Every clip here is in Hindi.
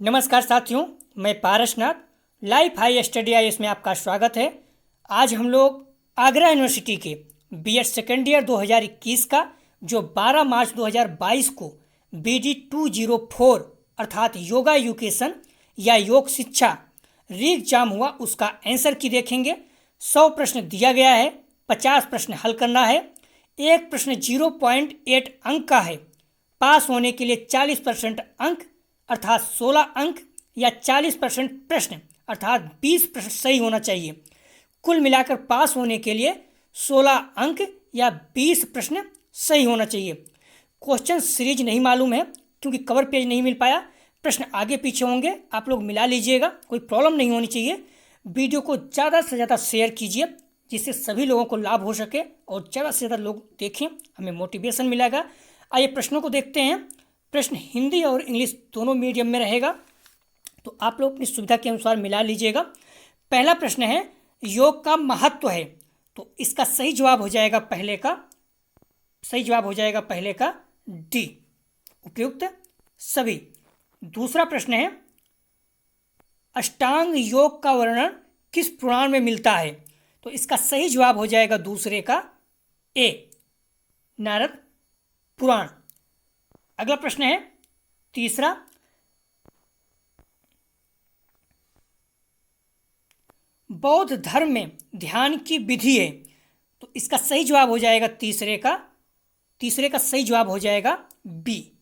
नमस्कार साथियों, मैं Parasnath life high study IAS में आपका स्वागत है। आज हम लोग आगरा यूनिवर्सिटी के बीएड सेकेंड ईयर 2021 का जो 12 मार्च 2022 को BD 204 अर्थात योगा एजुकेशन या योग शिक्षा री एग्जाम हुआ उसका आंसर की देखेंगे। 100 प्रश्न दिया गया है, 50 प्रश्न हल करना है। एक प्रश्न 0.8 अंक का है। पास होने के लिए 40% अंक अर्थात 16 अंक या 40% प्रश्न अर्थात 20 प्रश्न सही होना चाहिए। कुल मिलाकर पास होने के लिए 16 अंक या 20 प्रश्न सही होना चाहिए। क्वेश्चन सीरीज नहीं मालूम है क्योंकि कवर पेज नहीं मिल पाया। प्रश्न आगे पीछे होंगे, आप लोग मिला लीजिएगा, कोई प्रॉब्लम नहीं होनी चाहिए। वीडियो को ज़्यादा से ज़्यादा शेयर कीजिए जिससे सभी लोगों को लाभ हो सके और ज़्यादा से ज़्यादा लोग देखें, हमें मोटिवेशन मिलेगा। आइए प्रश्नों को देखते हैं। प्रश्न हिंदी और इंग्लिश दोनों मीडियम में रहेगा, तो आप लोग अपनी सुविधा के अनुसार मिला लीजिएगा। पहला प्रश्न है, योग का महत्व है, तो इसका सही जवाब हो जाएगा पहले का डी, उपयुक्त सभी। दूसरा प्रश्न है, अष्टांग योग का वर्णन किस पुराण में मिलता है, तो इसका सही जवाब हो जाएगा दूसरे का ए, नारद पुराण। अगला प्रश्न है तीसरा, बौद्ध धर्म में ध्यान की विधि है, तो इसका सही जवाब हो जाएगा तीसरे का सही जवाब हो जाएगा बी,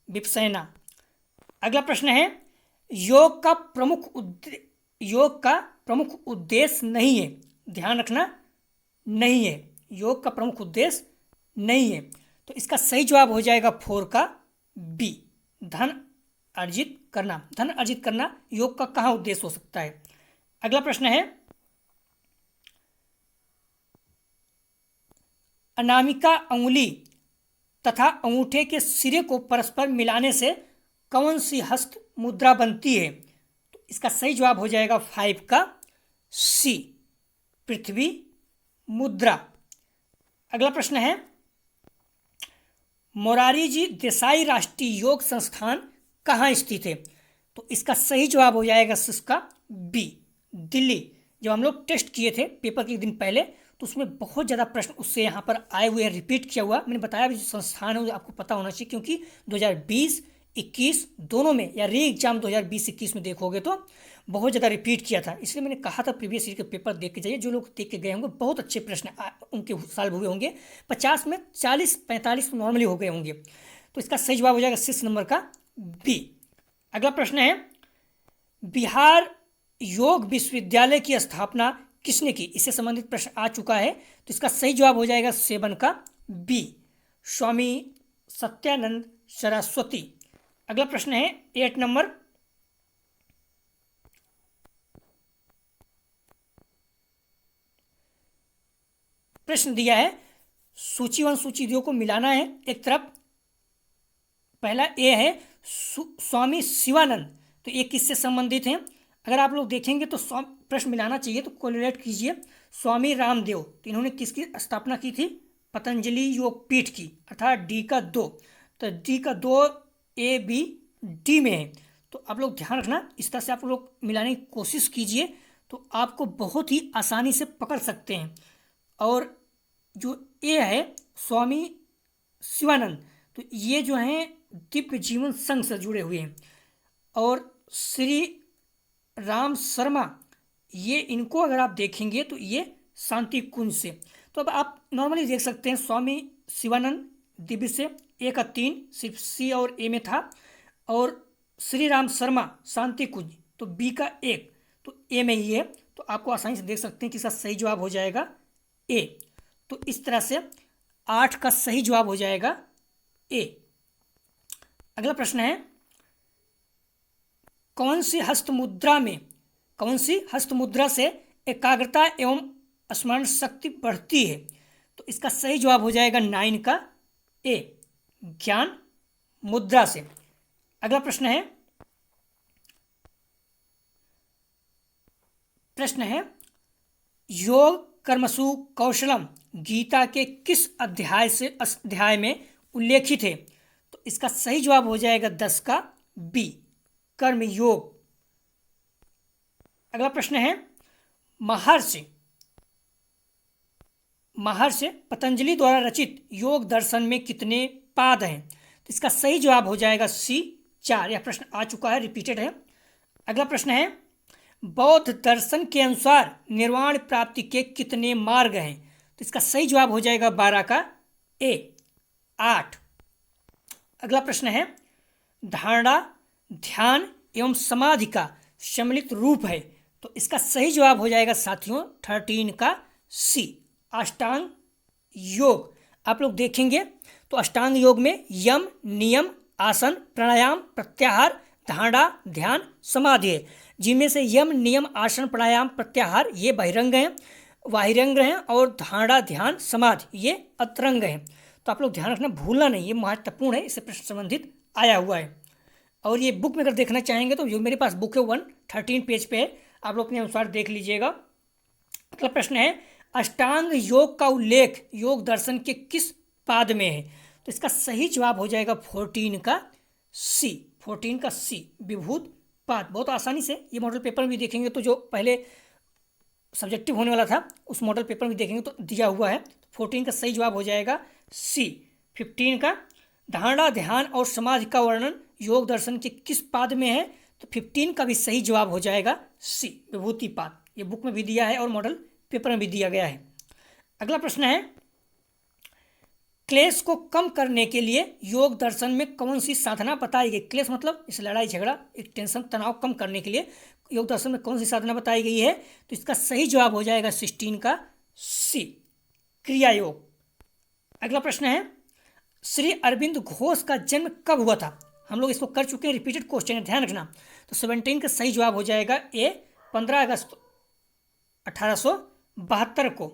विपसेना। अगला प्रश्न है, योग का प्रमुख उद्देश्य नहीं है, ध्यान रखना नहीं है, योग का प्रमुख उद्देश्य नहीं है, तो इसका सही जवाब हो जाएगा 4 का बी, धन अर्जित करना योग का कहाँ उद्देश्य हो सकता है। अगला प्रश्न है, अनामिका अंगुली तथा अंगूठे के सिरे को परस्पर मिलाने से कौन सी हस्त मुद्रा बनती है, तो इसका सही जवाब हो जाएगा 5 का सी, पृथ्वी मुद्रा। अगला प्रश्न है, मोरारजी देसाई राष्ट्रीय योग संस्थान कहाँ स्थित है, तो इसका सही जवाब हो जाएगा इसका बी, दिल्ली। जब हम लोग टेस्ट किए थे पेपर के एक दिन पहले, तो उसमें बहुत ज़्यादा प्रश्न उससे यहाँ पर आए हुए हैं, रिपीट किया हुआ। मैंने बताया भी जो संस्थान है वो आपको पता होना चाहिए, क्योंकि 2020-21 दोनों में या री एग्जाम 2020-21 में देखोगे तो बहुत ज़्यादा रिपीट किया था। इसलिए मैंने कहा था प्रीवियस ईयर के पेपर देख के जाइए। जो लोग देख के गए होंगे बहुत अच्छे प्रश्न उनके सॉल्व हुए होंगे। 50 में 40-45 नॉर्मली हो गए होंगे, तो इसका सही जवाब हो जाएगा 6 नंबर का बी। अगला प्रश्न है, बिहार योग विश्वविद्यालय की स्थापना किसने की, इससे संबंधित प्रश्न आ चुका है, तो इसका सही जवाब हो जाएगा 7 का बी, स्वामी सत्यानंद सरस्वती। अगला प्रश्न है 8 नंबर, प्रश्न दिया है सूची 1 सूची 2 को मिलाना है एक तरफ। पहला ए है स्वामी शिवानंद, तो ये किससे संबंधित हैं। अगर आप लोग देखेंगे तो प्रश्न मिलाना चाहिए, तो कोरिलेट कीजिए। स्वामी रामदेव, तो इन्होंने किसकी स्थापना की थी, पतंजलि योग पीठ की, अर्थात डी का 2, तो डी का 2 ए बी डी में है। तो आप लोग ध्यान रखना, इस तरह से आप लोग मिलाने की कोशिश कीजिए तो आपको बहुत ही आसानी से पकड़ सकते हैं। और जो ए है स्वामी शिवानंद, तो ये जो हैं दिव्य जीवन संघ से जुड़े हुए हैं। और श्री राम शर्मा, ये इनको अगर आप देखेंगे तो ये शांति कुंज से। तो अब आप नॉर्मली देख सकते हैं स्वामी शिवानंद दिव्य से ए का 3 सिर्फ सी और ए में था, और श्री राम शर्मा शांति कुंज तो बी का 1 तो ए में ही है। तो आपको आसानी से देख सकते हैं कि इसका सही जवाब हो जाएगा ए। तो इस तरह से 8 का सही जवाब हो जाएगा ए। अगला प्रश्न है, कौन सी हस्त मुद्रा से एकाग्रता एवं स्मरण शक्ति बढ़ती है, तो इसका सही जवाब हो जाएगा 9 का ए, ज्ञान मुद्रा से। अगला प्रश्न है योग कर्मसु कौशलम गीता के किस अध्याय में उल्लेखित है, तो इसका सही जवाब हो जाएगा 10 का बी कर्म योग। अगला प्रश्न है महर्षि पतंजलि द्वारा रचित योग दर्शन में कितने पाद हैं? तो इसका सही जवाब हो जाएगा सी 4। यह प्रश्न आ चुका है, रिपीटेड है। अगला प्रश्न है बौद्ध दर्शन के अनुसार निर्वाण प्राप्ति के कितने मार्ग हैं? तो इसका सही जवाब हो जाएगा 12 का ए 8। अगला प्रश्न है धारणा ध्यान एवं समाधि का सम्मिलित रूप है। तो इसका सही जवाब हो जाएगा साथियों 13 का सी अष्टांग योग। आप लोग देखेंगे तो अष्टांग योग में यम नियम आसन प्राणायाम प्रत्याहार धारणा ध्यान समाधि है, जिनमें से यम नियम आसन प्राणायाम प्रत्याहार ये बहिरंग हैं, बाहिरंग हैं, और धारणा ध्यान समाधि ये अंतरंग हैं। तो आप लोग ध्यान रखना, भूलना नहीं, ये महत्वपूर्ण है, इससे प्रश्न संबंधित आया हुआ है। और ये बुक में अगर देखना चाहेंगे तो जो मेरे पास बुक है 113 पेज पे है, आप लोग अपने अनुसार देख लीजिएगा। अगला प्रश्न है अष्टांग योग का उल्लेख योग दर्शन के किस पाद में है? तो इसका सही जवाब हो जाएगा 14 का सी विभूत पाद। बहुत आसानी से ये मॉडल पेपर में भी देखेंगे तो जो पहले सब्जेक्टिव होने वाला था उस मॉडल पेपर में देखेंगे तो दिया हुआ है। 14 का सही जवाब हो जाएगा सी। 15 का धारणा ध्यान और समाधि का वर्णन योग दर्शन के किस पाद में है? तो 15 का भी सही जवाब हो जाएगा सी विभूति पाद। ये बुक में भी दिया है और मॉडल पेपर में भी दिया गया है। अगला प्रश्न है क्लेश को कम करने के लिए योग दर्शन में कौन सी साधना बताई गई? क्लेश मतलब इस लड़ाई झगड़ा एक टेंशन तनाव कम करने के लिए योग दर्शन में कौन सी साधना बताई गई है? तो इसका सही जवाब हो जाएगा 16 का सी क्रिया योग। अगला प्रश्न है श्री अरविंद घोष का जन्म कब हुआ था? हम लोग इसको कर चुके हैं, रिपीटेड क्वेश्चन है, ध्यान रखना। तो 17 का सही जवाब हो जाएगा ए 15 अगस्त 1872 को।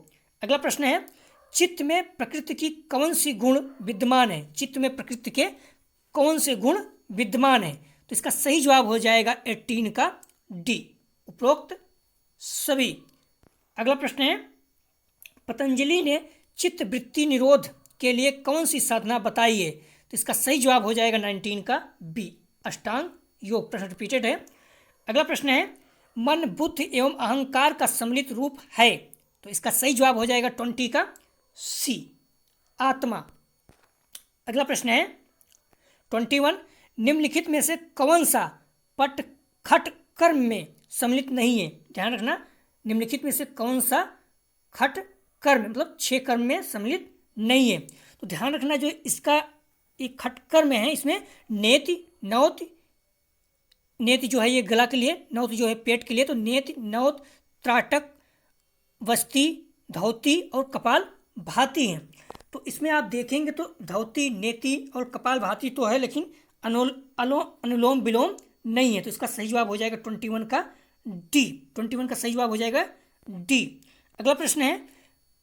अगला प्रश्न है चित्त में प्रकृति की कौन सी गुण विद्यमान है? चित्त में प्रकृति के कौन से गुण विद्यमान है? तो इसका सही जवाब हो जाएगा 18 का डी उपरोक्त सभी। अगला प्रश्न है पतंजलि ने चित्त वृत्ति निरोध के लिए कौन सी साधना बताई है? तो इसका सही जवाब हो जाएगा 19 का बी अष्टांग योग। प्रश्न रिपीटेड है। अगला प्रश्न है मन बुद्धि एवं अहंकार का सम्मिलित रूप है? तो इसका सही जवाब हो जाएगा 20 का सी आत्मा। अगला प्रश्न है 21 निम्नलिखित में से कौन सा पट खट कर्म में सम्मिलित नहीं है? ध्यान रखना, निम्नलिखित में से कौन सा खट कर्म मतलब 6 कर्म में सम्मिलित नहीं है? तो ध्यान रखना जो इसका एक खट कर्म है इसमें नेति नौति, नेति जो है ये गला के लिए, नौति जो है पेट के लिए। तो नेति नौत त्राटक वस्ती धौती और कपाल भाती हैं। तो इसमें आप देखेंगे तो धौती नेति और कपाल भाती तो है, लेकिन अनुलोम विलोम नहीं है। तो इसका सही जवाब हो जाएगा 21 का डी। 21 का सही जवाब हो जाएगा डी। अगला प्रश्न है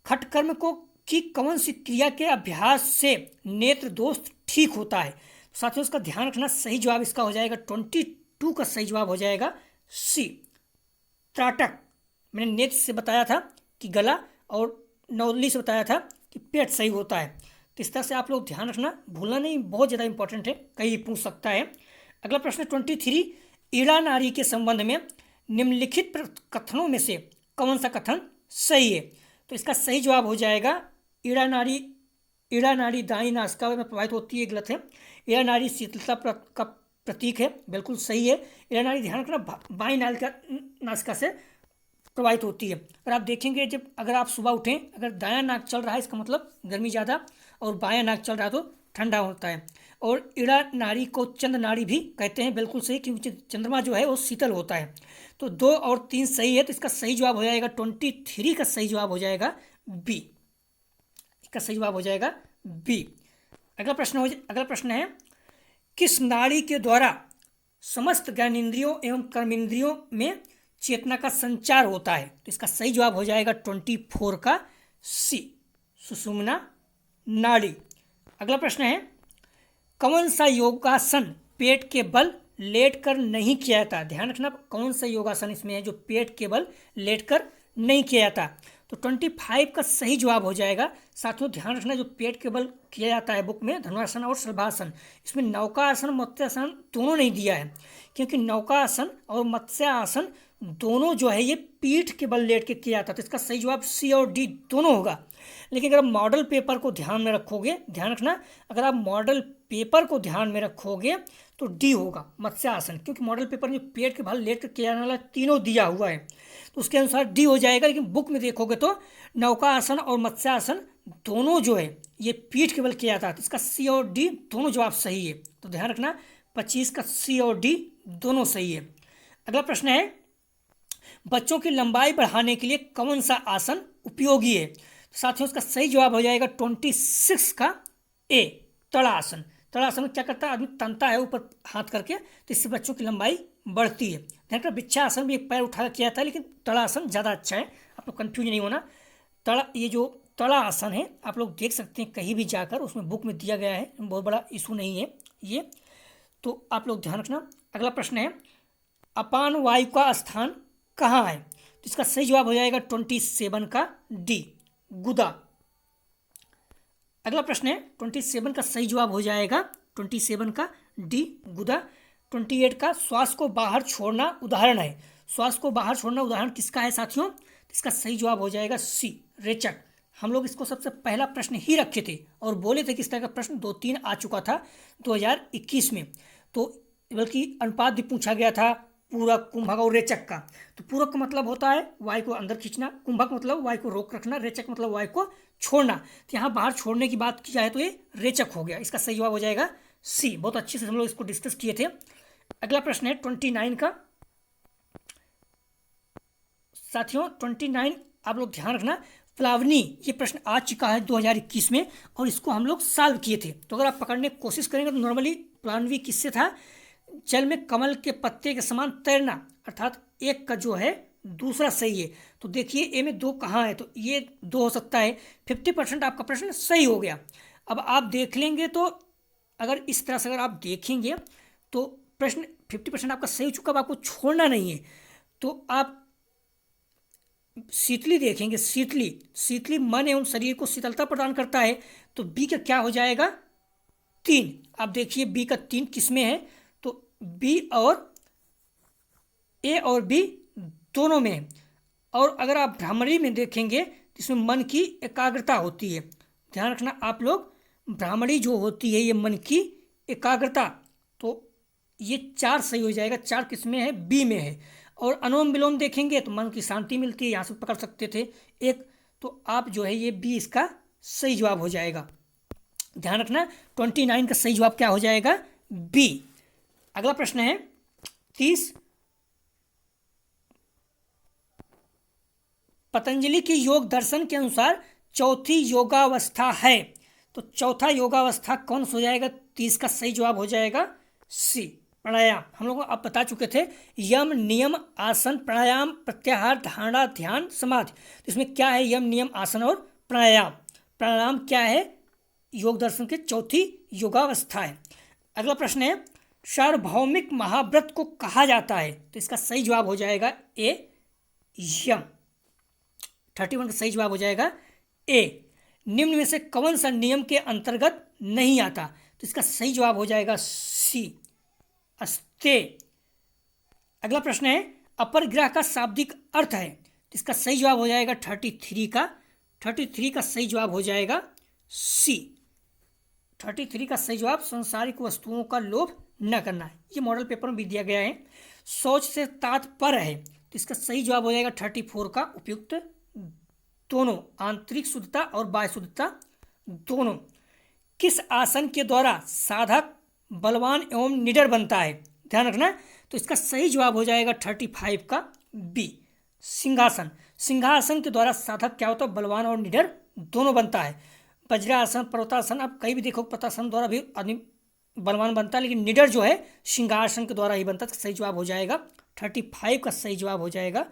खटकर्म को की कौन सी क्रिया के अभ्यास से नेत्र दोष ठीक होता है? साथियों इसका ध्यान रखना, सही जवाब इसका हो जाएगा 22 का सही जवाब हो जाएगा सी त्राटक। मैंने नेत्र से बताया था कि गला और नौली से बताया था कि पेट सही होता है। तो इस तरह से आप लोग ध्यान रखना, भूलना नहीं, बहुत ज़्यादा इंपॉर्टेंट है, कहीं पूछ सकता है। अगला प्रश्न 23 ईड़ा नारी के संबंध में निम्नलिखित कथनों में से कौन सा कथन सही है? तो इसका सही जवाब हो जाएगा ईड़ा नारी दाई नासिका में प्रभावित होती है, गलत है। ईड़ा नारी शीतलता का प्रतीक है, बिल्कुल सही है। ईड़ा नारी ध्यान रखना बाई नासिका से प्रभावित होती है। अगर आप देखेंगे जब अगर आप सुबह उठें, अगर दायां नाक चल रहा है इसका मतलब गर्मी ज़्यादा, और बायां नाक चल रहा है तो ठंडा होता है। और ईड़ा नाड़ी को चंद्र नाड़ी भी कहते हैं, बिल्कुल सही, क्योंकि चंद्रमा जो है वो शीतल होता है। तो 2 और 3 सही है। तो इसका सही जवाब हो जाएगा 23 का सही जवाब हो जाएगा बी। इसका सही जवाब हो जाएगा बी। अगला प्रश्न है किस नाड़ी के द्वारा समस्त ज्ञानेंद्रियों एवं कर्मेंद्रियों में चेतना का संचार होता है? तो इसका सही जवाब हो जाएगा 24 का सी सुषुम्ना नाड़ी। अगला प्रश्न है कौन सा योगासन पेट के बल लेटकर नहीं किया जाता? ध्यान रखना, कौन सा योगासन इसमें है जो पेट के बल लेटकर नहीं किया जाता? तो 25 का सही जवाब हो जाएगा। साथियों ध्यान रखना, जो पेट के बल किया जाता है बुक में धनुरासन और शलभासन, इसमें नौकासन मत्स्यासन दोनों नहीं दिया है, क्योंकि नौकासन और मत्स्यासन दोनों जो है ये पीठ के बल लेट के किया जाता है। तो इसका सही जवाब सी और डी दोनों होगा। लेकिन अगर आप मॉडल पेपर को ध्यान में रखोगे, ध्यान रखना, अगर आप मॉडल पेपर को ध्यान में रखोगे तो डी होगा मत्स्यासन, क्योंकि मॉडल पेपर में पेट के बल लेट कर किया जाने वाला तीनों दिया हुआ है, तो उसके अनुसार डी हो जाएगा। लेकिन बुक में देखोगे तो नौका आसन और मत्स्यासन दोनों जो है ये पीठ के बल किया जाता है। तो इसका सी और डी दोनों जवाब सही है। तो ध्यान रखना 25 का सी और डी दोनों सही है। अगला प्रश्न है, बच्चों की लंबाई बढ़ाने के लिए कौन सा आसन उपयोगी है? तो साथियों इसका सही जवाब हो जाएगा 26 का ए, तड़ासन। तड़ासन में क्या करता है, आदमी तनता है ऊपर हाथ करके, तो इससे बच्चों की लंबाई बढ़ती है। ध्यान रखना, बिच्छा आसन भी एक पैर उठा किया था, लेकिन तड़ासन ज़्यादा अच्छा है, आप लोग कन्फ्यूज नहीं होना। ये जो तड़ा आसन है आप लोग देख सकते हैं कहीं भी जाकर, उसमें बुक में दिया गया है, बहुत बड़ा इशू नहीं है ये, तो आप लोग ध्यान रखना। अगला प्रश्न है, अपान वायु का स्थान कहाँ है? तो इसका सही जवाब हो जाएगा 27 का डी, गुदा। अगला प्रश्न है, 27 का सही जवाब हो जाएगा 27 का डी, गुदा। 28 का श्वास को बाहर छोड़ना उदाहरण है। श्वास को बाहर छोड़ना उदाहरण किसका है साथियों? इसका सही जवाब हो जाएगा सी, रेचक। हम लोग इसको सबसे पहला प्रश्न ही रखे थे और बोले थे कि इस तरह का प्रश्न 2-3 आ चुका था 2021 में, तो बल्कि अनुपात भी पूछा गया था पूरक, कुंभक और रेचक का। तो पूरक का मतलब होता है वायु को अंदर खींचना, कुंभक मतलब वायु को रोक रखना, रेचक मतलब वायु को छोड़ना। तो यहाँ बाहर छोड़ने की बात की जाए तो ये रेचक हो गया। इसका सही जवाब हो जाएगा सी। बहुत अच्छे से हम लोग इसको डिस्कस किए थे। अगला प्रश्न है 29 का। साथियों 29 आप लोग ध्यान रखना, प्लावनी ये प्रश्न आ चुका है 2021 में और इसको हम लोग सॉल्व किए थे। तो अगर आप पकड़ने की कोशिश करेंगे तो नॉर्मली प्लावनी किससे था, जल में कमल के पत्ते के समान तैरना, अर्थात एक का जो है दूसरा सही है। तो देखिए ए में 2 कहाँ है, तो ये 2 हो सकता है। 50% आपका प्रश्न सही हो गया। अब आप देख लेंगे तो अगर इस तरह से अगर आप देखेंगे तो प्रश्न 50% आपका सही हो चुका, अब आपको छोड़ना नहीं है। तो आप शीतली देखेंगे, शीतली मन एवं शरीर को शीतलता प्रदान करता है, तो बी का क्या हो जाएगा 3। आप देखिए बी का 3 किस में है, तो बी और ए और बी दोनों में है। और अगर आप भ्रामरी में देखेंगे इसमें मन की एकाग्रता होती है। ध्यान रखना आप लोग, भ्रामरी जो होती है ये मन की एकाग्रता, तो ये 4 सही हो जाएगा। 4 किस में है, बी में है। और अनुलोम विलोम देखेंगे तो मन की शांति मिलती है, यहाँ से पकड़ सकते थे एक, तो आप जो है ये बी इसका सही जवाब हो जाएगा। ध्यान रखना 29 का सही जवाब क्या हो जाएगा, बी। अगला प्रश्न है 30, पतंजलि की योग दर्शन के अनुसार चौथी योगावस्था है। तो चौथा योगावस्था कौन सा हो जाएगा? 30 का सही जवाब हो जाएगा सी, प्राणायाम। हम लोग अब बता चुके थे यम नियम आसन प्राणायाम प्रत्याहार धारणा ध्यान समाधि। तो इसमें क्या है, यम नियम आसन और प्राणायाम। प्राणायाम क्या है, योग दर्शन के चौथी योगावस्था है। अगला प्रश्न है, सार्वभौमिक महाव्रत को कहा जाता है। तो इसका सही जवाब हो जाएगा ए, यम। 31 का सही जवाब हो जाएगा ए। निम्न में से कौन सा नियम के अंतर्गत नहीं आता? तो इसका सही जवाब हो जाएगा सी, अस्ते। अगला प्रश्न है, अपर ग्रह का शाब्दिक अर्थ है। तो इसका सही जवाब हो जाएगा 33 का सही जवाब हो जाएगा सी। 33 का सही जवाब सांसारिक वस्तुओं का लोभ न करना है। ये मॉडल पेपर में भी दिया गया है। सोच से तात्पर्य है, तो इसका सही जवाब हो जाएगा 34 का उपयुक्त दोनों, आंतरिक शुद्धता और बाह्य शुद्धता दोनों। किस आसन के द्वारा साधक बलवान एवं निडर बनता है? ध्यान रखना, तो इसका सही जवाब हो जाएगा 35 का बी, सिंहासन। सिंहासन के द्वारा साधक क्या होता है, बलवान और निडर दोनों बनता है। वज्रासन, पर्वतासन, आप कहीं भी देखो पर्वतासन द्वारा भी आदमी बलवान बनता है, लेकिन निडर जो है सिंहासन के द्वारा ही बनता है। सही जवाब हो जाएगा 35 का सही जवाब हो जाएगा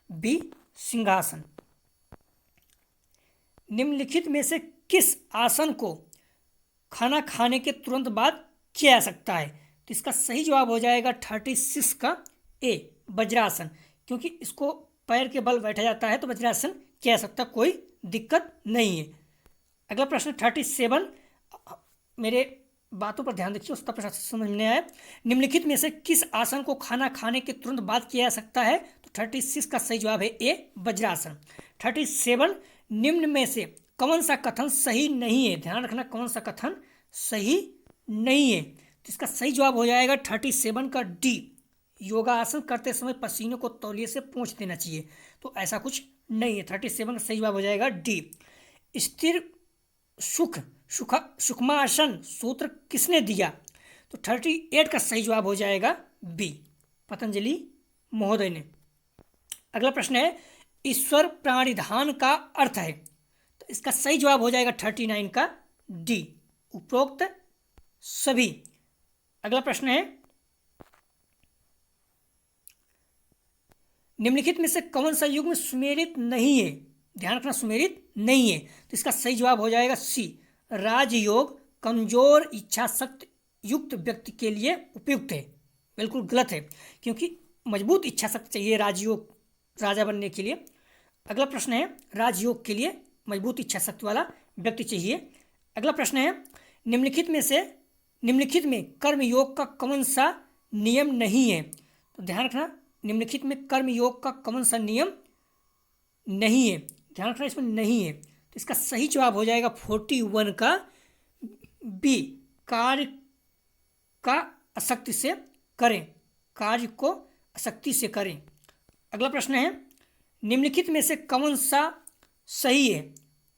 बी, सिंहासन। निम्नलिखित में से किस आसन को खाना खाने के तुरंत बाद किया जा सकता है? तो इसका सही जवाब हो जाएगा 36 का ए, वज्रासन। क्योंकि इसको पैर के बल बैठा जाता है तो वज्रासन किया जा सकता, कोई दिक्कत नहीं है। अगला प्रश्न 37, मेरे बातों पर ध्यान देखिए, उसका प्रश्न समझ में आया। निम्नलिखित में से किस आसन को खाना खाने के तुरंत बाद किया जा सकता है? तो 36 का सही जवाब है ए, वज्रासन। 37, निम्न में से कौन सा कथन सही नहीं है? ध्यान रखना, कौन सा कथन सही नहीं है। तो इसका सही जवाब हो जाएगा 37 का डी, योगासन करते समय पसीने को तौलिए से पोंछ देना चाहिए। तो ऐसा कुछ नहीं है। 37 का सही जवाब हो जाएगा डी। स्थिर सुखमासन सूत्र किसने दिया? तो 38 का सही जवाब हो जाएगा बी, पतंजलि महोदय ने। अगला प्रश्न है, ईश्वर प्राणिधान का अर्थ है? तो इसका सही जवाब हो जाएगा 39 का डी, उपरोक्त सभी। अगला प्रश्न है, निम्नलिखित में से कौन सा युग्म सुमेलित नहीं है? ध्यान रखना, सुमेलित नहीं है। तो इसका सही जवाब हो जाएगा सी, राजयोग कमजोर इच्छा शक्ति युक्त व्यक्ति के लिए उपयुक्त है। बिल्कुल गलत है, क्योंकि मजबूत इच्छा शक्ति चाहिए राजयोग राजा बनने के लिए। अगला प्रश्न है, राजयोग के लिए मजबूत इच्छा शक्ति वाला व्यक्ति चाहिए। अगला प्रश्न है, निम्नलिखित में कर्मयोग का कौन सा नियम नहीं है? तो ध्यान रखना, निम्नलिखित में कर्मयोग का कौन सा नियम नहीं है? ध्यान रखना, इसमें नहीं है। तो इसका सही जवाब हो जाएगा 41 का बी, कार्य का आसक्ति से करें, कार्य को आसक्ति से करें। अगला प्रश्न है, निम्नलिखित में से कौन सा सही है?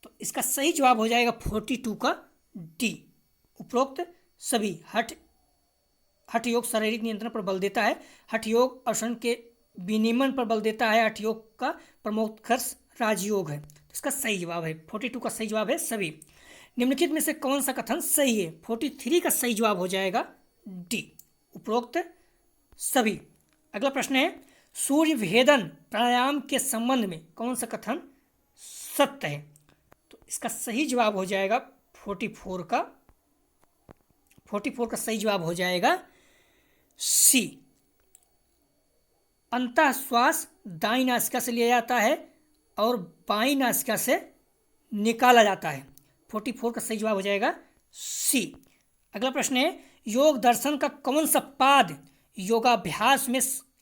तो इसका सही जवाब हो जाएगा 42 का डी, उपरोक्त सभी। हठ योग शारीरिक नियंत्रण पर बल देता है, हठ योग अवसन के विनियमन पर बल देता है, हठ योग का प्रमुखोत्कर्ष राजयोग है। तो इसका सही जवाब है 42 का सही जवाब है सभी। निम्नलिखित में से कौन सा कथन सही है? 43 का सही जवाब हो जाएगा डी, उपरोक्त सभी। अगला प्रश्न है, सूर्य भेदन प्राणायाम के संबंध में कौन सा कथन सत्य है? तो इसका सही जवाब हो जाएगा 44 का सही जवाब हो जाएगा सी, अंतः श्वास दाईं नासिका से लिया जाता है और बाईं नासिका से निकाला जाता है। 44 का सही जवाब हो जाएगा सी। अगला प्रश्न है, योग दर्शन का कौन सा पाद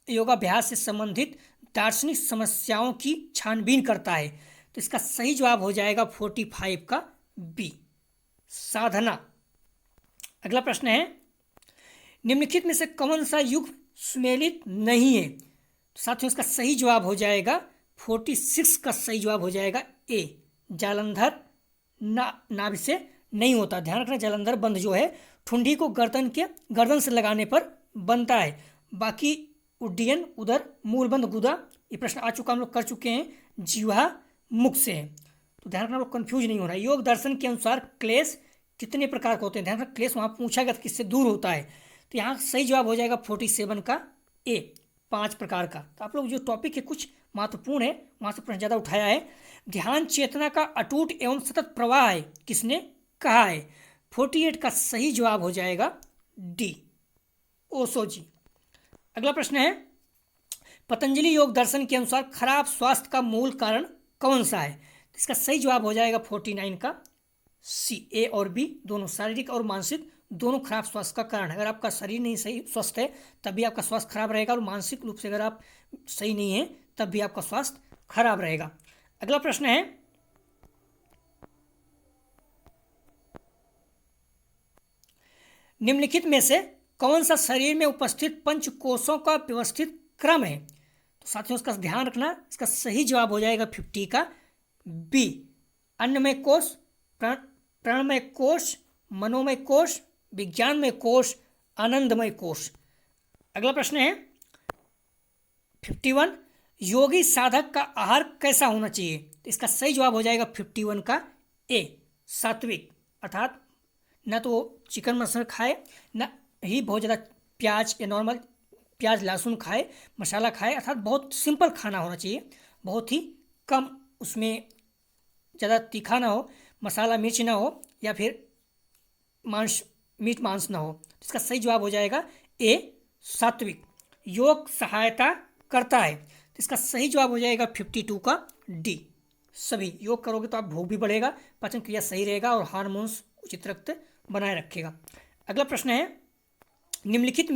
योगाभ्यास से संबंधित दार्शनिक समस्याओं की छानबीन करता है? तो इसका सही जवाब हो जाएगा 45 का बी, साधना। अगला प्रश्न है, निम्नलिखित में से कौन सा युग सुमेलित नहीं है? तो साथियों, इसका सही जवाब हो जाएगा 46 का सही जवाब हो जाएगा ए, जालंधर नाभि से नहीं होता। ध्यान रखना, जालंधर बंध जो है ठुंडी को गर्दन से लगाने पर बनता है। बाकी उड्डयन उदर मूलबंध गुदा, ये प्रश्न आ चुका, हम लोग कर चुके हैं, जीवा मुख से है। तो ध्यान रखना, लोग कंफ्यूज नहीं हो रहा है। योग दर्शन के अनुसार क्लेश कितने प्रकार के होते हैं? ध्यान रखना, क्लेश वहाँ पूछा गया किससे दूर होता है। तो यहाँ सही जवाब हो जाएगा 47 का ए, 5 प्रकार का। तो आप लोग जो टॉपिक है कुछ महत्वपूर्ण है, वहाँ से प्रश्न ज़्यादा उठाया है। ध्यान चेतना का अटूट एवं सतत प्रवाह है, किसने कहा है? 48 का सही जवाब हो जाएगा डी, ओशो जी। अगला प्रश्न है, पतंजलि योग दर्शन के अनुसार खराब स्वास्थ्य का मूल कारण कौन सा है? इसका सही जवाब हो जाएगा 49 का सी, ए और बी दोनों, शारीरिक और मानसिक दोनों खराब स्वास्थ्य का कारण है। अगर आपका शरीर नहीं सही स्वस्थ है तब भी आपका स्वास्थ्य खराब रहेगा, और मानसिक रूप से अगर आप सही नहीं है तब भी आपका स्वास्थ्य खराब रहेगा। अगला प्रश्न है, निम्नलिखित में से कौन सा शरीर में उपस्थित पंच कोशों का व्यवस्थित क्रम है? तो साथियों, इसका ध्यान रखना, इसका सही जवाब हो जाएगा 50 का बी, अन्नमय कोश, प्राणमय कोश, मनोमय कोश, विज्ञानमय कोश, आनंदमय कोश। अगला प्रश्न है 51, योगी साधक का आहार कैसा होना चाहिए? तो इसका सही जवाब हो जाएगा 51 का ए, सात्विक, अर्थात न तो चिकन मसाला खाए, न ही बहुत ज़्यादा प्याज या नॉर्मल प्याज लहसुन खाए, मसाला खाए, अर्थात बहुत सिंपल खाना होना चाहिए, बहुत ही कम, उसमें ज़्यादा तीखा ना हो, मसाला मिर्च ना हो, या फिर मीट मांस ना हो। इसका सही जवाब हो जाएगा ए, सात्विक। योग सहायता करता है, तो इसका सही जवाब हो जाएगा 52 का डी, सभी। योग करोगे तो आप भूख भी बढ़ेगा, पाचन क्रिया सही रहेगा और हार्मोन्स उचित रक्त बनाए रखेगा। अगला प्रश्न है, निम्नलिखित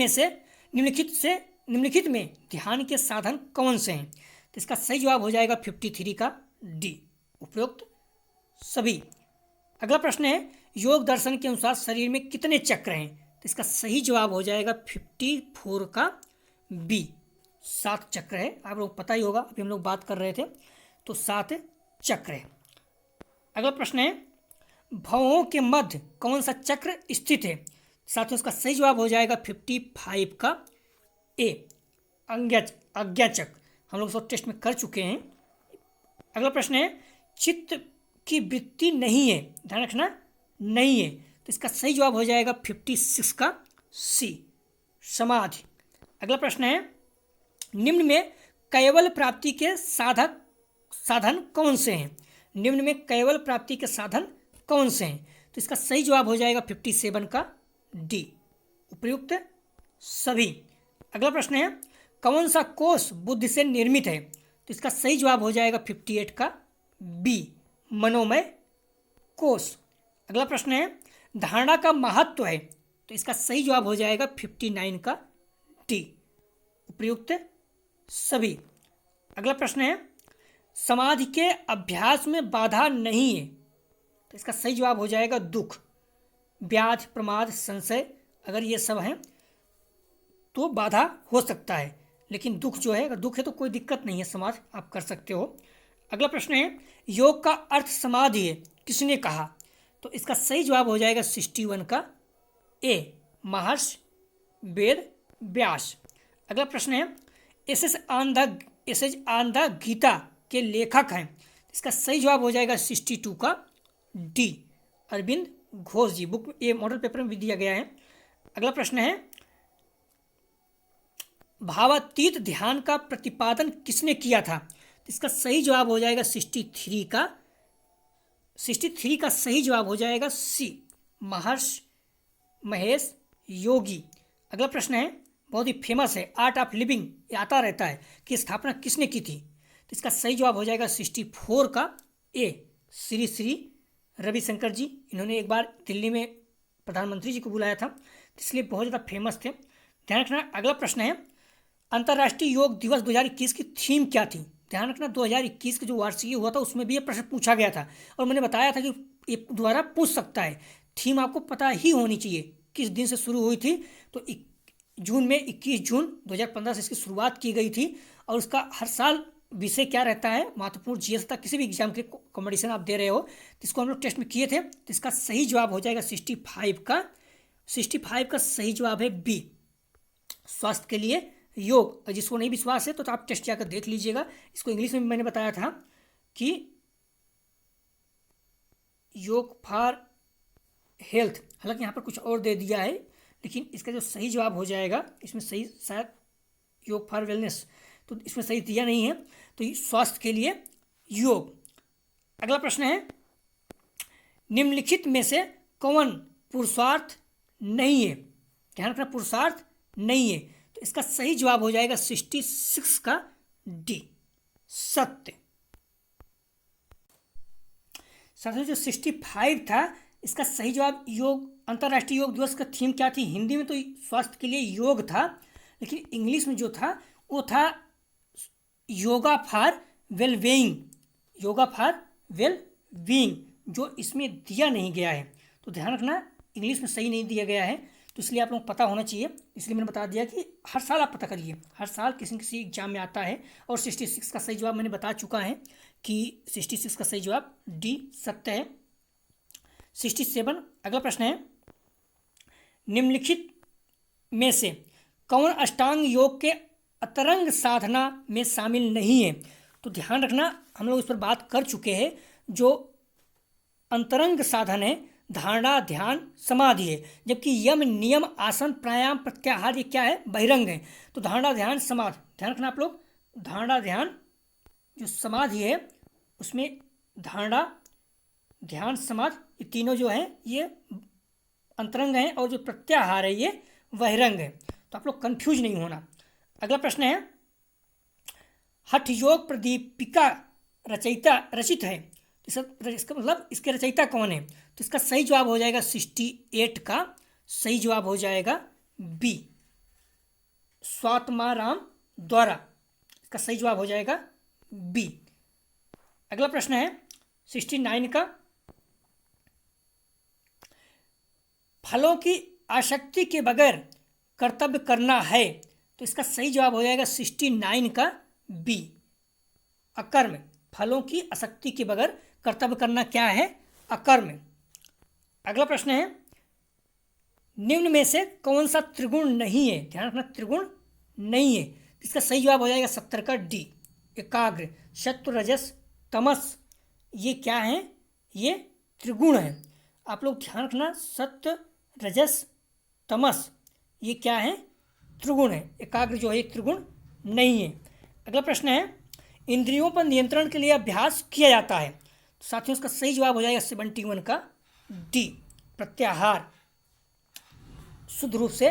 में ध्यान के साधन कौन से हैं? तो इसका सही जवाब हो जाएगा 53 का डी, उपयुक्त सभी। अगला प्रश्न है, योग दर्शन के अनुसार शरीर में कितने चक्र हैं? तो इसका सही जवाब हो जाएगा 54 का बी, 7 चक्र है। आप लोग पता ही होगा, अभी हम लोग बात कर रहे थे, तो 7 चक्र है। अगला प्रश्न है, भवों के मध्य कौन सा चक्र स्थित है? साथियों इसका सही जवाब हो जाएगा 55 का ए, आज्ञा चक्र। हम लोग सब टेस्ट में कर चुके हैं। अगला प्रश्न है, चित्त की वृत्ति नहीं है, ध्यान रखना नहीं है, तो इसका सही जवाब हो जाएगा 56 का सी, समाधि। अगला प्रश्न है, निम्न में कैवल प्राप्ति के साधन कौन से हैं? निम्न में कैवल प्राप्ति के साधन कौन से हैं? तो इसका सही जवाब हो जाएगा 57 का डी, उपयुक्त सभी। अगला प्रश्न है, कौन सा कोष बुद्धि से निर्मित है? तो इसका सही जवाब हो जाएगा 58 का बी, मनोमय कोष। अगला प्रश्न है, धारणा का महत्व है? तो इसका सही जवाब हो जाएगा 59 का डी, उपयुक्त सभी। अगला प्रश्न है, समाधि के अभ्यास में बाधा नहीं है? तो इसका सही जवाब हो जाएगा दुख, व्याध, प्रमाद, संशय, अगर ये सब हैं तो बाधा हो सकता है, लेकिन दुख जो है, अगर दुख है तो कोई दिक्कत नहीं है, समाधि आप कर सकते हो। अगला प्रश्न है, योग का अर्थ समाधि है, किसने कहा? तो इसका सही जवाब हो जाएगा 61 का ए, महर्षि वेद व्यास। अगला प्रश्न है, essays on the Gita के लेखक हैं? इसका सही जवाब हो जाएगा 62 का डी, अरविंद घोष जी। बुक ये मॉडल पेपर में भी दिया गया है। अगला प्रश्न है, भावातीत ध्यान का प्रतिपादन किसने किया था? इसका सही जवाब हो जाएगा 63 का सही जवाब हो जाएगा सी, महर्षि महेश योगी। अगला प्रश्न है, बहुत ही फेमस है, आर्ट ऑफ लिविंग, ये आता रहता है, कि स्थापना किसने की थी? तो इसका सही जवाब हो जाएगा 64 का ए, श्री श्री रविशंकर जी। इन्होंने एक बार दिल्ली में प्रधानमंत्री जी को बुलाया था, इसलिए बहुत ज़्यादा फेमस थे, ध्यान रखना। अगला प्रश्न है, अंतर्राष्ट्रीय योग दिवस 2021 की थीम क्या थी? ध्यान रखना, 2021 का जो वार्षिकी हुआ था उसमें भी ये प्रश्न पूछा गया था, और मैंने बताया था कि ये दोबारा पूछ सकता है। थीम आपको पता ही होनी चाहिए, किस दिन से शुरू हुई थी। तो जून में 21 जून 2015 से इसकी शुरुआत की गई थी, और उसका हर साल विषय क्या रहता है, महत्वपूर्ण जीएस तक किसी भी एग्जाम के कॉम्पिटिशन आप दे रहे हो, तो इसको हम लोग टेस्ट में किए थे। तो इसका सही जवाब हो जाएगा 65 का सही जवाब है बी, स्वास्थ्य के लिए योग। और जिसको नहीं विश्वास है तो आप टेस्ट जाकर देख लीजिएगा। इसको इंग्लिश में मैंने बताया था कि योग फॉर हेल्थ, हालांकि यहाँ पर कुछ और दे दिया है, लेकिन इसका जो सही जवाब हो जाएगा, इसमें सही शायद योग फॉर वेलनेस, तो इसमें सही दिया नहीं है, तो स्वास्थ्य के लिए योग। अगला प्रश्न है, निम्नलिखित में से कौन पुरुषार्थ नहीं है? ध्यान रखना, पुरुषार्थ नहीं है, तो इसका सही जवाब हो जाएगा 66 का डी, सत्य। साथियों जो 65 था, इसका सही जवाब योग, अंतर्राष्ट्रीय योग दिवस का थीम क्या थी? हिंदी में तो स्वास्थ्य के लिए योग था, लेकिन इंग्लिश में जो था वो था योगा फॉर वेलबीइंग, जो इसमें दिया नहीं गया है। तो ध्यान रखना, इंग्लिश में सही नहीं दिया गया है, तो इसलिए आप लोग पता होना चाहिए, इसलिए मैंने बता दिया कि हर साल आप पता करिए, हर साल किसी न किसी एग्जाम में आता है। और 66 का सही जवाब मैंने बता चुका है कि 66 का सही जवाब डी, सत्य है। 67 अगला प्रश्न है, निम्नलिखित में से कौन अष्टांग योग के अतरंग साधना में शामिल नहीं है? तो ध्यान रखना, हम लोग इस पर बात कर चुके हैं। जो अंतरंग साधन है, धारणा, ध्यान, समाधि है, जबकि यम, नियम, आसन, प्राणायाम, प्रत्याहार ये क्या है? बहिरंग है। तो धारणा, ध्यान, समाधि, ध्यान रखना आप लोग, धारणा, ध्यान, जो समाधि है उसमें धारणा, ध्यान, समाधि ये तीनों जो है ये अंतरंग हैं, और जो प्रत्याहार है ये बहिरंग है। तो आप लोग कंफ्यूज नहीं होना। अगला प्रश्न है, हठ योग प्रदीपिका रचयिता रचित है, तो इसका मतलब इसके रचयिता कौन है? तो इसका सही जवाब हो जाएगा 68 का सही जवाब हो जाएगा बी, स्वात्माराम द्वारा। इसका सही जवाब हो जाएगा बी। अगला प्रश्न है 69 का, फलों की आसक्ति के बगैर कर्तव्य करना है, तो इसका सही जवाब हो जाएगा 69 का बी, अकर्म। फलों की आसक्ति के बगैर कर्तव्य करना क्या है? अकर्म। अगला प्रश्न है, निम्न में से कौन सा त्रिगुण नहीं है? ध्यान रखना, त्रिगुण नहीं है। इसका सही जवाब हो जाएगा 70 का डी, एकाग्र। सत्व रजस तमस ये क्या है? ये त्रिगुण है। आप लोग ध्यान रखना, सत्व रजस तमस ये क्या है? त्रिगुण है। एकाग्र जो है त्रिगुण नहीं है। अगला प्रश्न है, इंद्रियों पर नियंत्रण के लिए अभ्यास किया जाता है, तो साथियों इसका सही जवाब हो जाएगा 71 का डी, प्रत्याहार। शुद्ध रूप से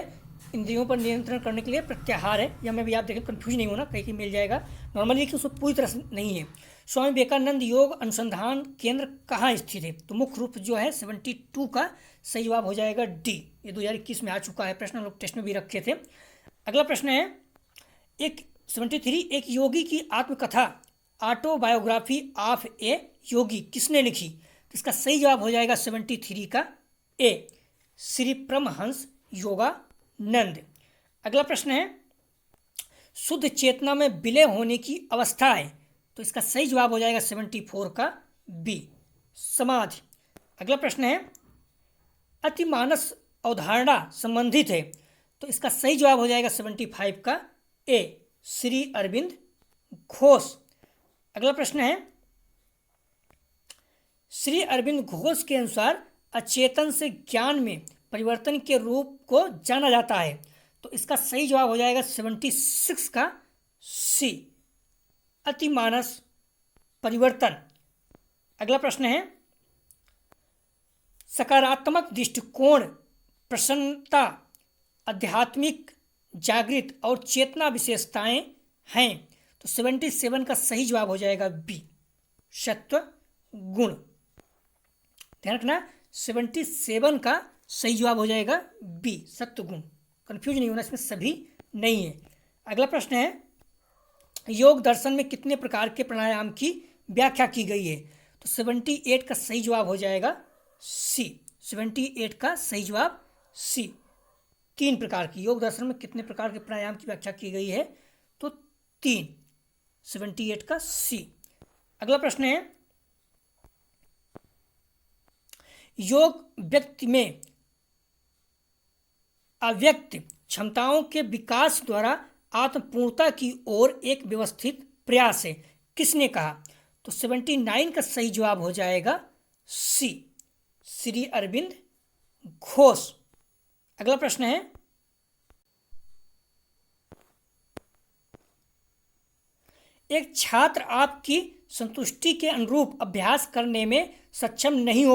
इंद्रियों पर नियंत्रण करने के लिए प्रत्याहार है। यह में भी आप देखें, कंफ्यूज नहीं होना, कहीं कहीं मिल जाएगा नॉर्मली, लेकिन उसको पूरी तरह से नहीं है। स्वामी विवेकानंद योग अनुसंधान केंद्र कहाँ स्थित है? तो मुख्य रूप जो है 72 का सही जवाब हो जाएगा डी। ये 2021 में आ चुका है प्रश्न, हम लोग टेस्ट में भी रखे थे। अगला प्रश्न है, 73, एक योगी की आत्मकथा ऑटोबायोग्राफी ऑफ ए योगी किसने लिखी? तो इसका सही जवाब हो जाएगा 73 का ए, श्री परमहंस योगानंद। अगला प्रश्न है, शुद्ध चेतना में विलय होने की अवस्था है, तो इसका सही जवाब हो जाएगा 74 का बी, समाधि। अगला प्रश्न है, अतिमानस अवधारणा संबंधित है, तो इसका सही जवाब हो जाएगा 75 का ए, श्री अरविंद घोष। अगला प्रश्न है, श्री अरविंद घोष के अनुसार अचेतन से ज्ञान में परिवर्तन के रूप को जाना जाता है, तो इसका सही जवाब हो जाएगा 76 का सी, अतिमानस परिवर्तन। अगला प्रश्न है, सकारात्मक दृष्टिकोण, प्रसन्नता, आध्यात्मिक जागृत और चेतना विशेषताएं हैं, तो 77 का सही जवाब हो जाएगा बी, सत्व गुण। ध्यान रखना, 77 का सही जवाब हो जाएगा बी, सत्व गुण। कंफ्यूज नहीं होना, इसमें सभी नहीं है। अगला प्रश्न है, योग दर्शन में कितने प्रकार के प्राणायाम की व्याख्या की गई है? तो 78 का सही जवाब हो जाएगा सी, 78 का सही जवाब सी, 3 प्रकार की। योग दर्शन में कितने प्रकार के प्राणायाम की व्याख्या की गई है? तो 3, 78 का सी। अगला प्रश्न है, योग व्यक्ति में अव्यक्त क्षमताओं के विकास द्वारा आत्मपूर्णता की ओर एक व्यवस्थित प्रयास है, किसने कहा? तो 79 का सही जवाब हो जाएगा सी, श्री अरविंद घोष। अगला प्रश्न है, एक छात्र आपकी संतुष्टि के अनुरूप अभ्यास करने में सक्षम नहीं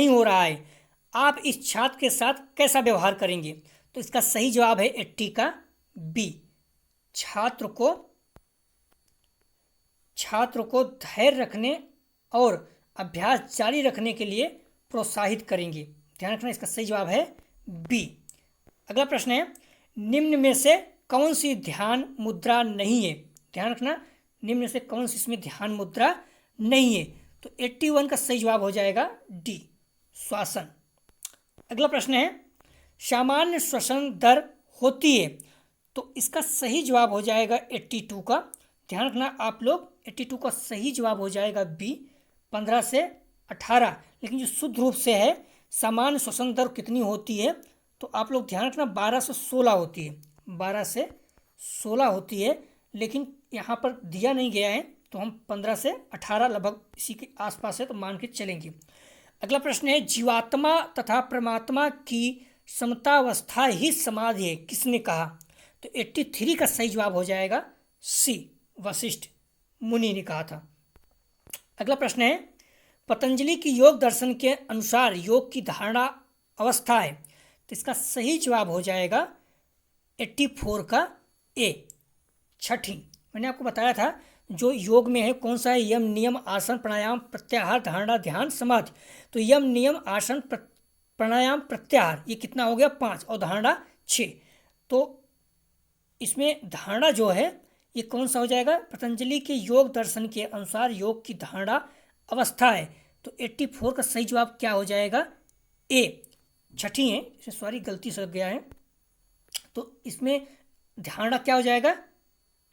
हो रहा है, आप इस छात्र के साथ कैसा व्यवहार करेंगे? तो इसका सही जवाब है 80 का बी, छात्र को धैर्य रखने और अभ्यास जारी रखने के लिए प्रोत्साहित करेंगे। ध्यान रखना, इसका सही जवाब है बी। अगला प्रश्न है, निम्न में से कौन सी ध्यान मुद्रा नहीं है? ध्यान रखना, निम्न में से कौन सी इसमें ध्यान मुद्रा नहीं है? तो 81 का सही जवाब हो जाएगा डी, श्वासन। अगला प्रश्न है, सामान्य श्वसन दर होती है, तो इसका सही जवाब हो जाएगा 82 का। ध्यान रखना आप लोग, 82 का सही जवाब हो जाएगा बी, 15 से 18। लेकिन जो शुद्ध रूप से है सामान्य श्वसन दर कितनी होती है, तो आप लोग ध्यान रखना 12 से 16 होती है, 12 से 16 होती है, लेकिन यहाँ पर दिया नहीं गया है, तो हम 15 से 18 लगभग इसी के आसपास है, तो मान के चलेंगे। अगला प्रश्न है, जीवात्मा तथा परमात्मा की समतावस्था ही समाधि है, किसने कहा? तो 83 का सही जवाब हो जाएगा सी, वशिष्ठ मुनि ने कहा था। अगला प्रश्न है, पतंजलि की योग दर्शन के अनुसार योग की धारणा अवस्था है, तो इसका सही जवाब हो जाएगा 84 का ए, छठी। मैंने आपको बताया था जो योग में है कौन सा है? यम, नियम, आसन, प्राणायाम, प्रत्याहार, धारणा, ध्यान, समाधि। तो यम, नियम, आसन, प्राणायाम, प्रत्याहार, ये कितना हो गया? 5, और धारणा 6। तो इसमें धारणा जो है ये कौन सा हो जाएगा? पतंजलि के योग दर्शन के अनुसार योग की धारणा अवस्था है। तो 84 का सही जवाब क्या हो जाएगा? ए, छठी है, सॉरी गलती से लग गया है। तो इसमें धारणा क्या हो जाएगा?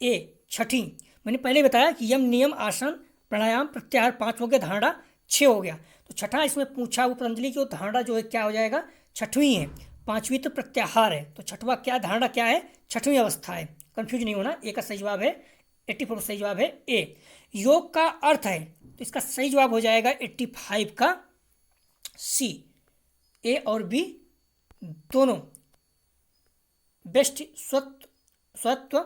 ए, छठी। मैंने पहले बताया कि यम, नियम, आसन, प्राणायाम, प्रत्याहार 5 हो गया, धारणा 6 हो गया। तो छठा इसमें पूछा वो पतंजलि की, धारणा जो है क्या हो जाएगा? छठवीं है। 5वीं तो प्रत्याहार है। तो छठवा क्या धारणा क्या है? छठवीं अवस्था है। कंफ्यूज नहीं होना। ए का सही जवाब है 84 का सही जवाब है ए। योग का अर्थ है, तो इसका सही जवाब हो जाएगा 85 का सी। ए और बी दोनों। बेस्ट स्वत्व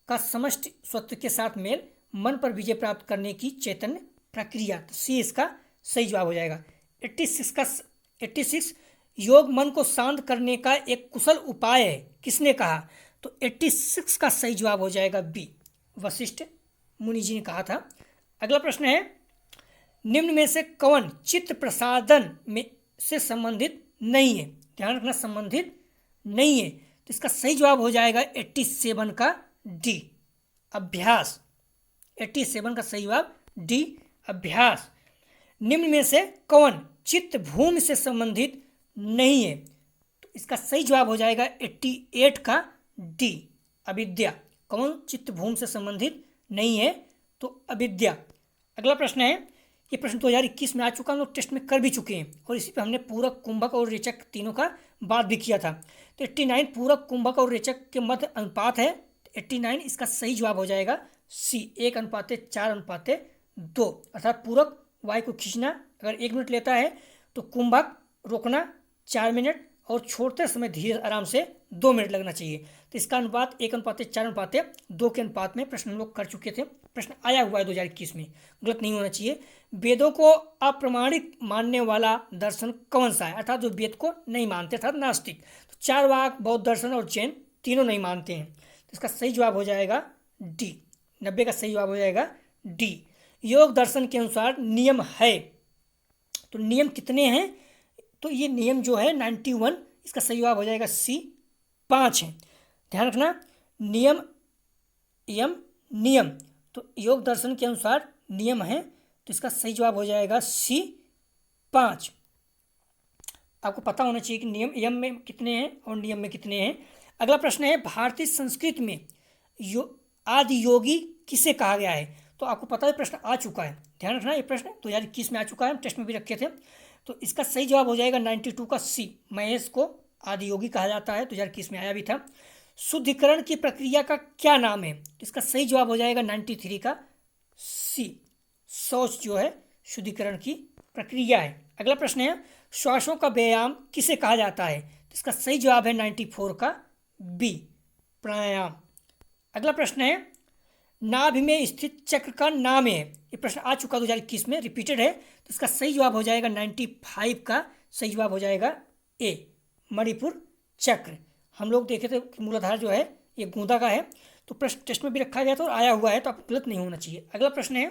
का समष्टि स्वत्व के साथ मेल, मन पर विजय प्राप्त करने की चैतन्य प्रक्रिया। तो सी इसका सही जवाब हो जाएगा। 86 योग मन को शांत करने का एक कुशल उपाय है, किसने कहा? तो 86 का सही जवाब हो जाएगा बी, वशिष्ठ मुनि जी ने कहा था। अगला प्रश्न है, निम्न में से कौन चित्त प्रसादन में से संबंधित नहीं है? ध्यान रखना, संबंधित नहीं है। तो इसका सही जवाब हो जाएगा 87 का डी, अभ्यास। 87 का सही जवाब डी, अभ्यास। निम्न में से कौन चित्त भूमि से संबंधित नहीं है? तो इसका सही जवाब हो जाएगा 88 का डी, अविद्या। कौन चित्त भूमि से संबंधित नहीं है? तो अविद्या। अगला प्रश्न है, ये प्रश्न 2021 में आ चुका, हम लोग टेस्ट में कर भी चुके हैं, और इसी पे हमने पूरक, कुंभक और रेचक तीनों का बात भी किया था। तो 89 पूरक, कुंभक और रेचक के मध्य अनुपात है। 89 इसका सही जवाब हो जाएगा सी, 1:4:2। अर्थात पूरक वायु को खींचना अगर 1 मिनट लेता है तो कुंभक रोकना 4 मिनट, और छोड़ते समय धीरे आराम से 2 मिनट लगना चाहिए। तो इसका अनुपात 1:4:2 के अनुपात में प्रश्न हम लोग कर चुके थे। प्रश्न आया हुआ है 2021 में, गलत नहीं होना चाहिए। वेदों को अप्रमाणिक मानने वाला दर्शन कौन सा है? अर्थात जो वेद को नहीं मानते, अर्थात नास्तिक। तो चारवाक, बौद्ध दर्शन और जैन तीनों नहीं मानते हैं। तो इसका सही जवाब हो जाएगा डी, 90 का सही जवाब हो जाएगा डी। योग दर्शन के अनुसार नियम है, तो नियम कितने हैं? तो ये नियम जो है 91, इसका सही जवाब हो जाएगा सी, 5 है। ध्यान रखना, नियम, यम, नियम। तो योग दर्शन के अनुसार नियम है, तो इसका सही जवाब हो जाएगा सी, 5। आपको पता होना चाहिए कि नियम, यम में कितने हैं और नियम में कितने हैं। अगला प्रश्न है, भारतीय संस्कृत में आदि योगी किसे कहा गया है? तो आपको पता है प्रश्न आ चुका है। ध्यान रखना, ये प्रश्न 2021 में आ चुका है, हम टेस्ट में भी रखे थे। तो इसका सही जवाब हो जाएगा 92 का सी, महेश को आदि योगी कहा जाता है, 2021 में आया भी था। शुद्धिकरण की प्रक्रिया का क्या नाम है? इसका सही जवाब हो जाएगा 93 का सी, शौच जो है शुद्धिकरण की प्रक्रिया है। अगला प्रश्न है, श्वासों का व्यायाम किसे कहा जाता है? तो इसका सही जवाब है 94 का बी, प्राणायाम। अगला प्रश्न है, नाभि में स्थित चक्र का नाम है? ये प्रश्न आ चुका 2021 में, रिपीटेड है। तो इसका सही जवाब हो जाएगा 95 का सही जवाब हो जाएगा ए, मणिपुर चक्र। हम लोग देखे थे कि मूलाधार जो है ये गूंदा का है। तो प्रश्न टेस्ट में भी रखा गया था और आया हुआ है, तो आप गलत नहीं होना चाहिए। अगला प्रश्न है,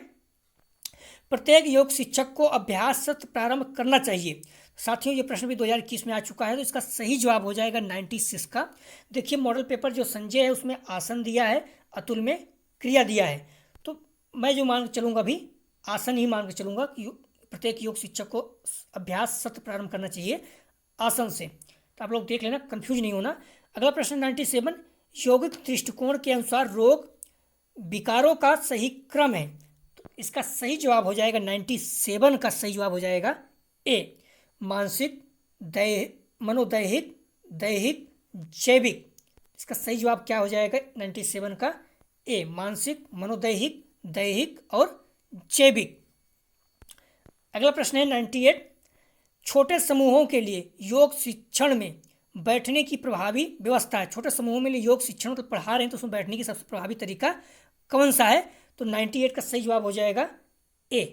प्रत्येक योग शिक्षक को अभ्यास सत्र प्रारंभ करना चाहिए। साथियों, ये प्रश्न भी 2021 में आ चुका है, तो इसका सही जवाब हो जाएगा 96 का। देखिए, मॉडल पेपर जो संजय है उसमें आसन दिया है, अतुल में क्रिया दिया है। तो मैं जो मान के चलूँगा अभी आसन ही मान के चलूँगा कि प्रत्येक योग शिक्षक को अभ्यास सत्र प्रारंभ करना चाहिए आसन से। तो आप लोग देख लेना, कंफ्यूज नहीं होना। अगला प्रश्न 97, यौगिक दृष्टिकोण के अनुसार रोग विकारों का सही क्रम है? तो इसका सही जवाब हो जाएगा 97 का सही जवाब हो जाएगा ए, मानसिक, मनोदैहिक, दैहिक, जैविक। इसका सही जवाब क्या हो जाएगा 97 का ए, मानसिक, मनोदैहिक, दैहिक और जैविक। अगला प्रश्न है 98, छोटे समूहों के लिए योग शिक्षण में बैठने की प्रभावी व्यवस्था है। छोटे समूहों में लिए योग शिक्षण तो पढ़ा रहे हैं, तो उसमें बैठने की सबसे प्रभावी तरीका कौन सा है? तो 98 का सही जवाब हो जाएगा ए,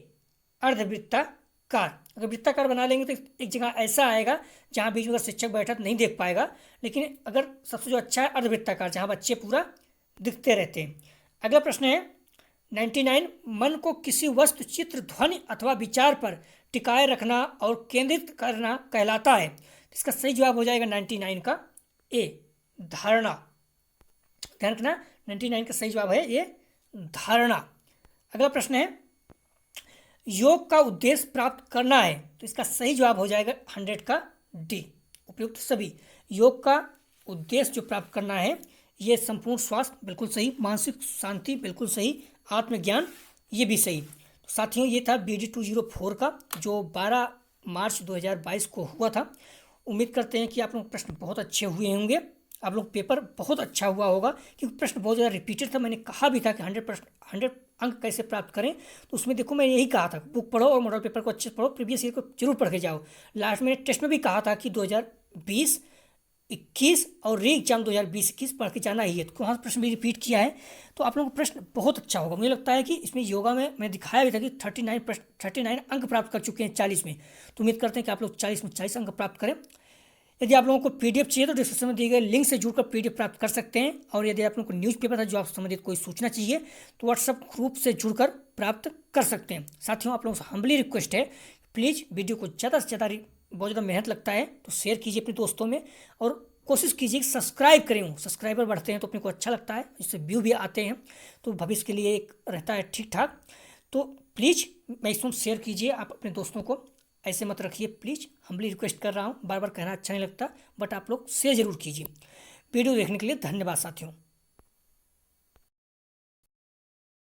अर्धवृत्ताकार। अगर वृत्ताकार बना लेंगे तो एक जगह ऐसा आएगा जहाँ बीच में अगर शिक्षक बैठा तो नहीं देख पाएगा, लेकिन अगर सबसे जो अच्छा है अर्धवृत्ताकार, जहाँ बच्चे पूरा दिखते रहते हैं। अगला प्रश्न है 99 मन को किसी वस्तु, चित्र, ध्वनि अथवा विचार पर टिकाए रखना और केंद्रित करना कहलाता है। इसका सही जवाब हो जाएगा 99 का ए, धारणा। ध्यान रखना, 99 का सही जवाब है ये, धारणा। अगला प्रश्न है, योग का उद्देश्य प्राप्त करना है, तो इसका सही जवाब हो जाएगा 100 का डी, उपयुक्त सभी। योग का उद्देश्य जो प्राप्त करना है, ये संपूर्ण स्वास्थ्य बिल्कुल सही, मानसिक शांति बिल्कुल सही, आत्मज्ञान ये भी सही। तो साथियों, ये था BD 204 का जो 12 मार्च 2022 को हुआ था। उम्मीद करते हैं कि आप लोग प्रश्न बहुत अच्छे हुए होंगे, आप लोग पेपर बहुत अच्छा हुआ होगा, क्योंकि प्रश्न बहुत ज़्यादा रिपीटेड था। मैंने कहा भी था कि 100 अंक कैसे प्राप्त करें, तो उसमें देखो मैंने यही कहा था, बुक पढ़ो और मॉडल पेपर को अच्छे से पढ़ो, प्रीवियस ईयर को जरूर पढ़ के जाओ। लास्ट में टेस्ट में भी कहा था कि 2020-21 और री एग्जाम 2020-21 पढ़ के जाना ही है, तो वहाँ प्रश्न भी रिपीट किया है। तो आप लोगों का प्रश्न बहुत अच्छा होगा। मुझे लगता है कि इसमें योगा में मैं दिखाया भी था कि 39 अंक प्राप्त कर चुके हैं 40 में। तो उम्मीद करते हैं कि आप लोग 40 में 40 अंक प्राप्त करें। यदि आप लोगों को PDF चाहिए तो डिस्क्रिप्शन में दिए गए लिंक से जुड़कर PDF प्राप्त कर सकते हैं। और यदि आप लोगों को न्यूज़पेपर था जो आप संबंधित कोई सूचना चाहिए तो व्हाट्सएप ग्रुप से जुड़कर प्राप्त कर सकते हैं। साथियों, आप लोगों से हम्बली रिक्वेस्ट है, प्लीज़ वीडियो को ज़्यादा से ज़्यादा, बहुत ज़्यादा मेहनत लगता है तो शेयर कीजिए अपने दोस्तों में, और कोशिश कीजिए सब्सक्राइब करें। सब्सक्राइबर बढ़ते हैं तो अपने को अच्छा लगता है, इससे व्यू भी आते हैं, तो भविष्य के लिए एक रहता है ठीक ठाक। तो प्लीज़ मैक्सिमम शेयर कीजिए आप अपने दोस्तों को, ऐसे मत रखिए प्लीज़, हम्बली रिक्वेस्ट कर रहा हूँ, बार बार कहना अच्छा नहीं लगता, बट आप लोग शेयर जरूर कीजिए। वीडियो देखने के लिए धन्यवाद साथियों।